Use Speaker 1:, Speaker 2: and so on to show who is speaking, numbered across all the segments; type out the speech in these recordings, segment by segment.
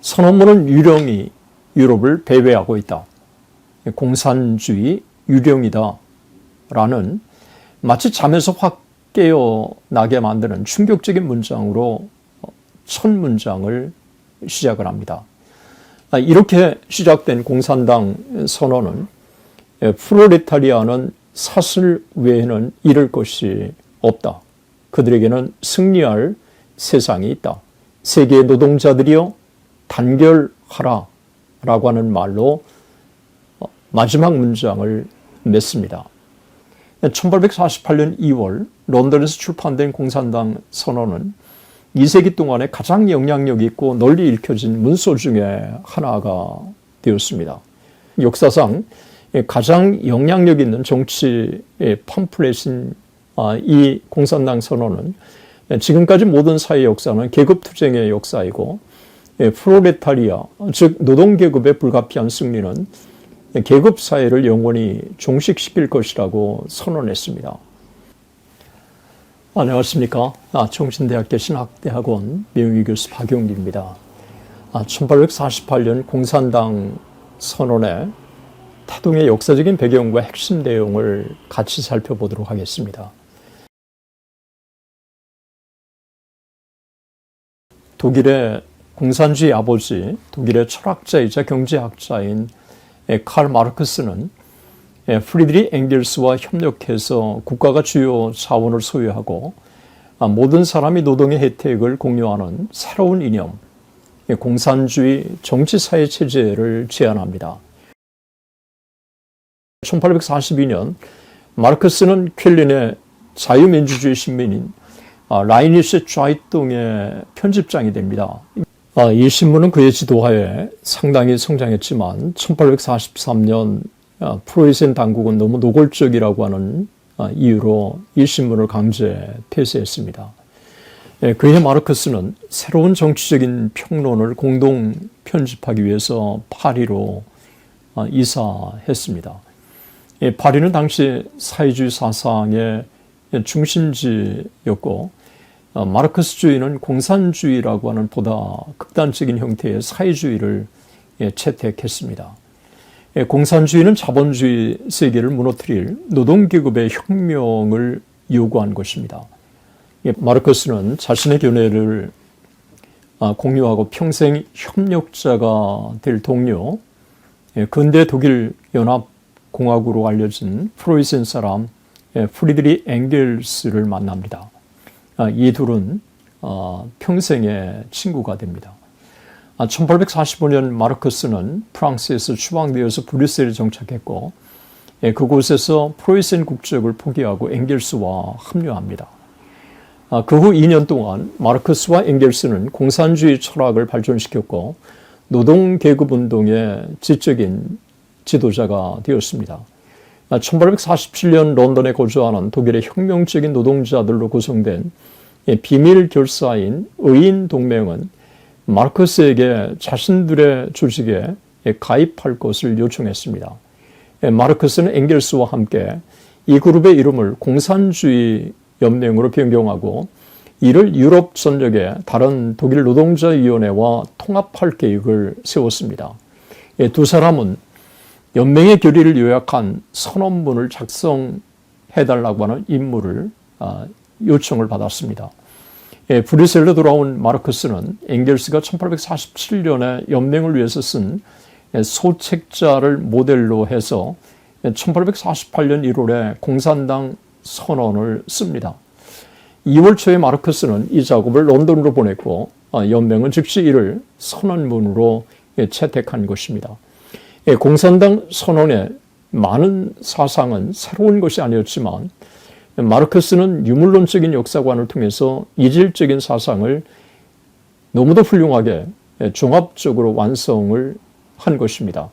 Speaker 1: 선언문은 유령이 유럽을 배회하고 있다. 공산주의 유령이다. 라는 마치 잠에서 확 깨어나게 만드는 충격적인 문장으로 첫 문장을 시작을 합니다. 이렇게 시작된 공산당 선언은 프롤레타리아는 사슬 외에는 잃을 것이 없다. 그들에게는 승리할 세상이 있다. 세계의 노동자들이여 단결하라 라고 하는 말로 마지막 문장을 맺습니다. 1848년 2월 런던에서 출판된 공산당 선언은 2세기 동안에 가장 영향력 있고 널리 읽혀진 문서 중에 하나가 되었습니다. 역사상 가장 영향력 있는 정치 팜플렛인 이 공산당 선언은 지금까지 모든 사회 역사는 계급투쟁의 역사이고 프롤레타리아, 즉 노동계급의 불가피한 승리는 계급사회를 영원히 종식시킬 것이라고 선언했습니다. 안녕하십니까. 정신대학교 신학대학원 명예 교수 박용기입니다. 1848년 공산당 선언의 태동의 역사적인 배경과 핵심 내용을 같이 살펴보도록 하겠습니다. 독일의 공산주의 아버지, 독일의 철학자이자 경제학자인 칼 마르크스는 프리드리히 엥겔스와 협력해서 국가가 주요 자원을 소유하고 모든 사람이 노동의 혜택을 공유하는 새로운 이념, 공산주의 정치사회 체제를 제안합니다. 1842년 마르크스는 쾰른의 자유민주주의 신문인 라이니슈 좌이동의 편집장이 됩니다. 이 신문은 그의 지도하에 상당히 성장했지만 1843년 프로이센 당국은 너무 노골적이라고 하는 이유로 이 신문을 강제 폐쇄했습니다. 그해 마르크스는 새로운 정치적인 평론을 공동 편집하기 위해서 파리로 이사했습니다. 파리는 당시 사회주의 사상의 중심지였고 마르크스주의는 공산주의라고 하는 보다 극단적인 형태의 사회주의를 채택했습니다. 공산주의는 자본주의 세계를 무너뜨릴 노동계급의 혁명을 요구한 것입니다. 마르크스는 자신의 견해를 공유하고 평생 협력자가 될 동료, 근대 독일 연합공화국으로 알려진 프로이센 사람 프리드리히 엥겔스를 만납니다. 이 둘은 평생의 친구가 됩니다. 1845년 마르크스는 프랑스에서 추방되어서 브뤼셀에 정착했고 그곳에서 프로이센 국적을 포기하고 엥겔스와 합류합니다. 그 후 2년 동안 마르크스와 엥겔스는 공산주의 철학을 발전시켰고 노동계급운동의 지적인 지도자가 되었습니다. 1847년 런던에 거주하는 독일의 혁명적인 노동자들로 구성된 비밀 결사인 의인동맹은 마르크스에게 자신들의 조직에 가입할 것을 요청했습니다. 마르크스는 엥겔스와 함께 이 그룹의 이름을 공산주의 연맹으로 변경하고 이를 유럽 전역의 다른 독일 노동자위원회와 통합할 계획을 세웠습니다. 두 사람은 연맹의 결의를 요약한 선언문을 작성해달라고 하는 임무를 요청을 받았습니다. 브뤼셀로 돌아온 마르크스는 엥겔스가 1847년에 연맹을 위해서 쓴 소책자를 모델로 해서 1848년 1월에 공산당 선언을 씁니다. 2월 초에 마르크스는 이 작업을 런던으로 보냈고 연맹은 즉시 이를 선언문으로 채택한 것입니다. 공산당 선언의 많은 사상은 새로운 것이 아니었지만 마르크스는 유물론적인 역사관을 통해서 이질적인 사상을 너무도 훌륭하게 종합적으로 완성을 한 것입니다.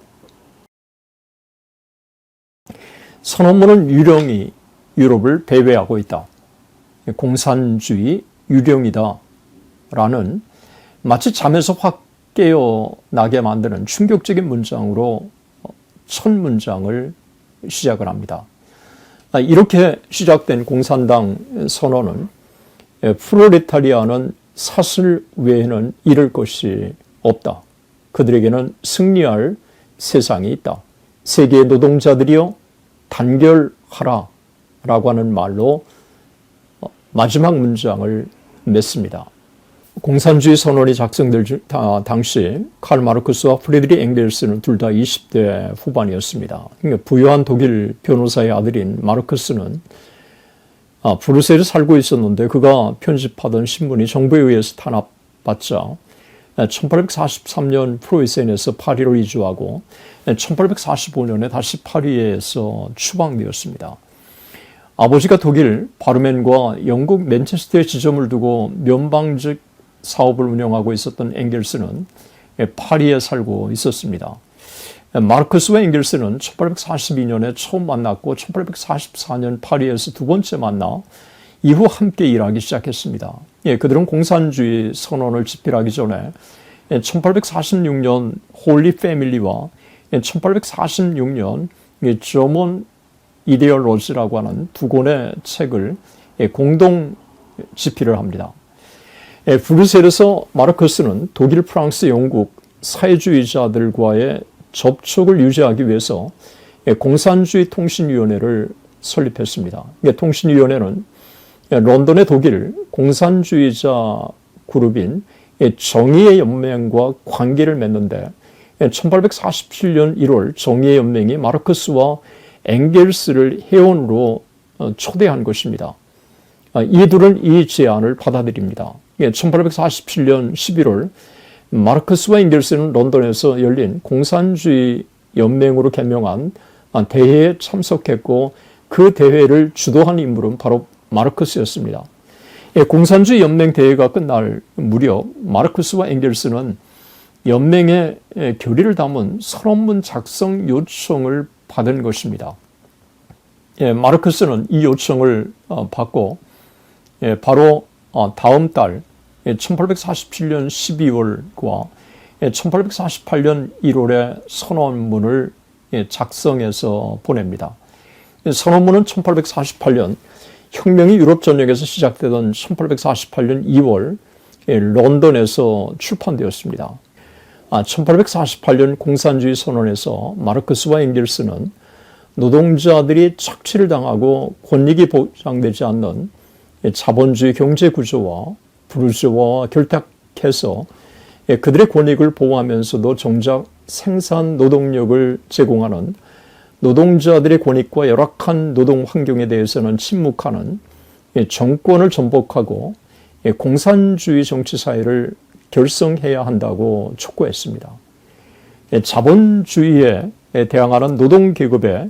Speaker 1: 선언문은 유령이 유럽을 배회하고 있다. 공산주의 유령이다. 라는 마치 잠에서 확 깨어나게 만드는 충격적인 문장으로 첫 문장을 시작을 합니다. 이렇게 시작된 공산당 선언은 프롤레타리아는 사슬 외에는 잃을 것이 없다. 그들에게는 승리할 세상이 있다. 세계의 노동자들이여 단결하라 라고 하는 말로 마지막 문장을 맺습니다. 공산주의 선언이 작성될 당시 칼 마르크스와 프리드리 엥겔스는 둘 다 20대 후반이었습니다. 그러니까 부유한 독일 변호사의 아들인 마르크스는 브뤼셀에 살고 있었는데 그가 편집하던 신문이 정부에 의해서 탄압받자 1843년 프로이센에서 파리로 이주하고 1845년에 다시 파리에서 추방되었습니다. 아버지가 독일 바르멘과 영국 맨체스터에 지점을 두고 면방직 사업을 운영하고 있었던 엥겔스는 파리에 살고 있었습니다. 마르크스와 엥겔스는 1842년에 처음 만났고 1844년 파리에서 두 번째 만나 이후 함께 일하기 시작했습니다. 그들은 공산주의 선언을 집필하기 전에 1846년 홀리 패밀리와 1846년 저먼 이데올로지라고 하는 두 권의 책을 공동 집필을 합니다. 브뤼셀에서 마르크스는 독일, 프랑스, 영국 사회주의자들과의 접촉을 유지하기 위해서 공산주의 통신위원회를 설립했습니다. 통신위원회는 런던의 독일 공산주의자 그룹인 정의의 연맹과 관계를 맺는데 1847년 1월 정의의 연맹이 마르크스와 엥겔스를 회원으로 초대한 것입니다. 이 둘은 이 제안을 받아들입니다. 1847년 11월 마르크스와 엥겔스는 런던에서 열린 공산주의 연맹으로 개명한 대회에 참석했고 그 대회를 주도한 인물은 바로 마르크스였습니다. 공산주의 연맹 대회가 끝날 무렵 마르크스와 엥겔스는 연맹의 결의를 담은 선언문 작성 요청을 받은 것입니다. 마르크스는 이 요청을 받고 바로 다음 달 1847년 12월과 1848년 1월에 선언문을 작성해서 보냅니다. 선언문은 1848년 혁명이 유럽 전역에서 시작되던 1848년 2월 런던에서 출판되었습니다. 1848년 공산주의 선언에서 마르크스와 엥겔스는 노동자들이 착취를 당하고 권익이 보장되지 않는 자본주의 경제 구조와 부르주아와 결탁해서 그들의 권익을 보호하면서도 정작 생산 노동력을 제공하는 노동자들의 권익과 열악한 노동 환경에 대해서는 침묵하는 정권을 전복하고 공산주의 정치 사회를 결성해야 한다고 촉구했습니다. 자본주의에 대항하는 노동계급의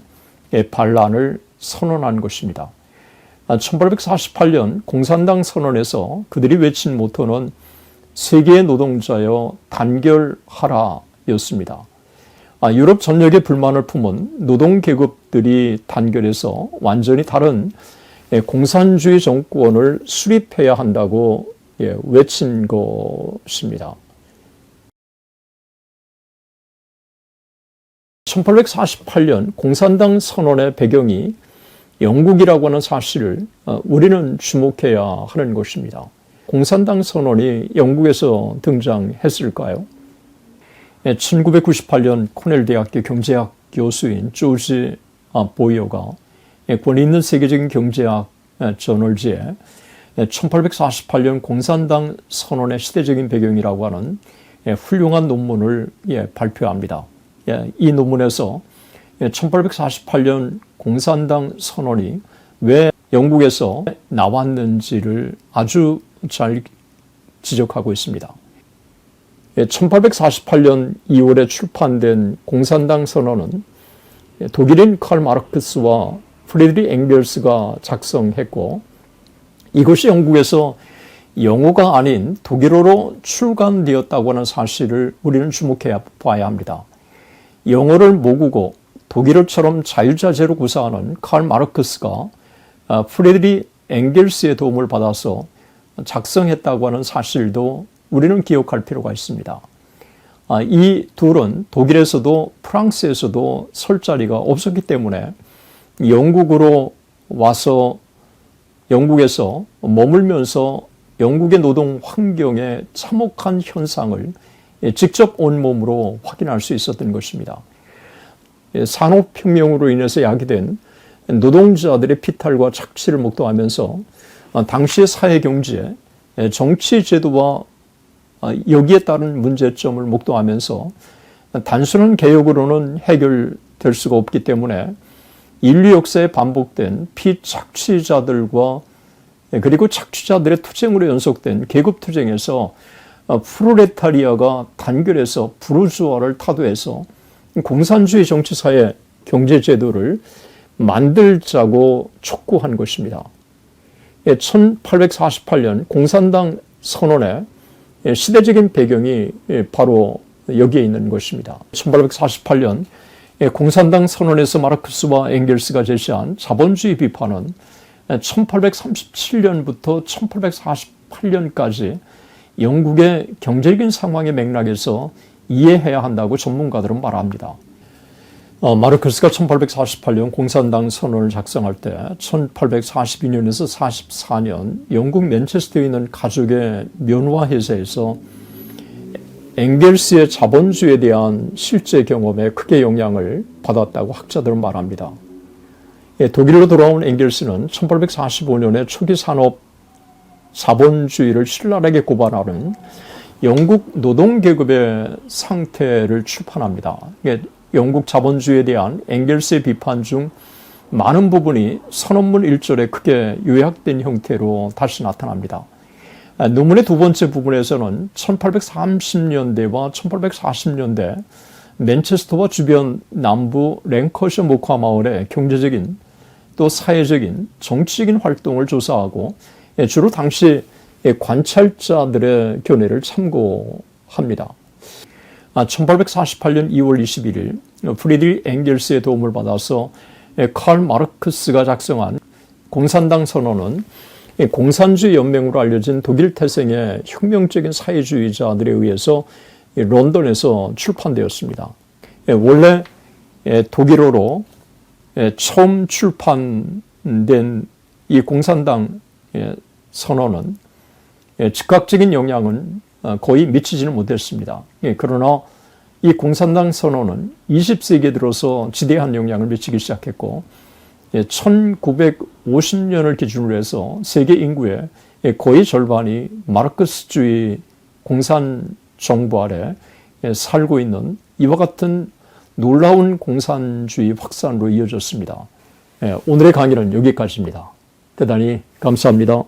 Speaker 1: 반란을 선언한 것입니다. 1848년 공산당 선언에서 그들이 외친 모토는 세계의 노동자여 단결하라 였습니다. 유럽 전역의 불만을 품은 노동계급들이 단결해서 완전히 다른 공산주의 정권을 수립해야 한다고 외친 것입니다. 1848년 공산당 선언의 배경이 영국이라고 하는 사실을 우리는 주목해야 하는 것입니다. 공산당 선언이 영국에서 등장했을까요? 1998년 코넬 대학교 경제학 교수인 조지 보이어가 권위 있는 세계적인 경제학 저널지에 1848년 공산당 선언의 시대적인 배경이라고 하는 훌륭한 논문을 발표합니다. 이 논문에서 1848년 공산당 선언이 왜 영국에서 나왔는지를 아주 잘 지적하고 있습니다. 1848년 2월에 출판된 공산당 선언은 독일인 칼 마르크스와 프리드리 엥겔스가 작성했고 이것이 영국에서 영어가 아닌 독일어로 출간되었다고 하는 사실을 우리는 주목해 봐야 합니다. 영어를 모국어, 독일어처럼 자유자재로 구사하는 칼 마르크스가 프리드리 엥겔스의 도움을 받아서 작성했다고 하는 사실도 우리는 기억할 필요가 있습니다. 이 둘은 독일에서도 프랑스에서도 설 자리가 없었기 때문에 영국으로 와서 영국에서 머물면서 영국의 노동 환경의 참혹한 현상을 직접 온몸으로 확인할 수 있었던 것입니다. 산업혁명으로 인해서 야기된 노동자들의 피탈과 착취를 목도하면서 당시의 사회경제, 정치제도와 여기에 따른 문제점을 목도하면서 단순한 개혁으로는 해결될 수가 없기 때문에 인류 역사에 반복된 피착취자들과 그리고 착취자들의 투쟁으로 연속된 계급투쟁에서 프롤레타리아가 단결해서 부르주아를 타도해서 공산주의 정치사회 경제제도를 만들자고 촉구한 것입니다. 1848년 공산당 선언의 시대적인 배경이 바로 여기에 있는 것입니다. 1848년 공산당 선언에서 마르크스와 엥겔스가 제시한 자본주의 비판은 1837년부터 1848년까지 영국의 경제적인 상황의 맥락에서 이해해야 한다고 전문가들은 말합니다. 마르크스가 1848년 공산당 선언을 작성할 때 1842년에서 44년 영국 맨체스터에 있는 가족의 면화 회사에서 엥겔스의 자본주의에 대한 실제 경험에 크게 영향을 받았다고 학자들은 말합니다. 독일로 돌아온 엥겔스는 1845년에 초기 산업 자본주의를 신랄하게 고발하는 영국 노동계급의 상태를 출판합니다. 영국 자본주의에 대한 엥겔스의 비판 중 많은 부분이 선언문 1절에 크게 요약된 형태로 다시 나타납니다. 논문의 두 번째 부분에서는 1830년대와 1840년대 맨체스터와 주변 남부 랭커셔 목화 마을의 경제적인 또 사회적인 정치적인 활동을 조사하고 주로 당시 관찰자들의 견해를 참고합니다. 1848년 2월 21일 프리드리히 엥겔스의 도움을 받아서 칼 마르크스가 작성한 공산당 선언은 공산주의 연맹으로 알려진 독일 태생의 혁명적인 사회주의자들에 의해서 런던에서 출판되었습니다. 원래 독일어로 처음 출판된 이 공산당 선언은 즉각적인 영향은 거의 미치지는 못했습니다. 그러나 이 공산당 선언은 20세기에 들어서 지대한 영향을 미치기 시작했고 1950년을 기준으로 해서 세계 인구의 거의 절반이 마르크스주의 공산 정부 아래 살고 있는 이와 같은 놀라운 공산주의 확산으로 이어졌습니다. 오늘의 강의는 여기까지입니다. 대단히 감사합니다.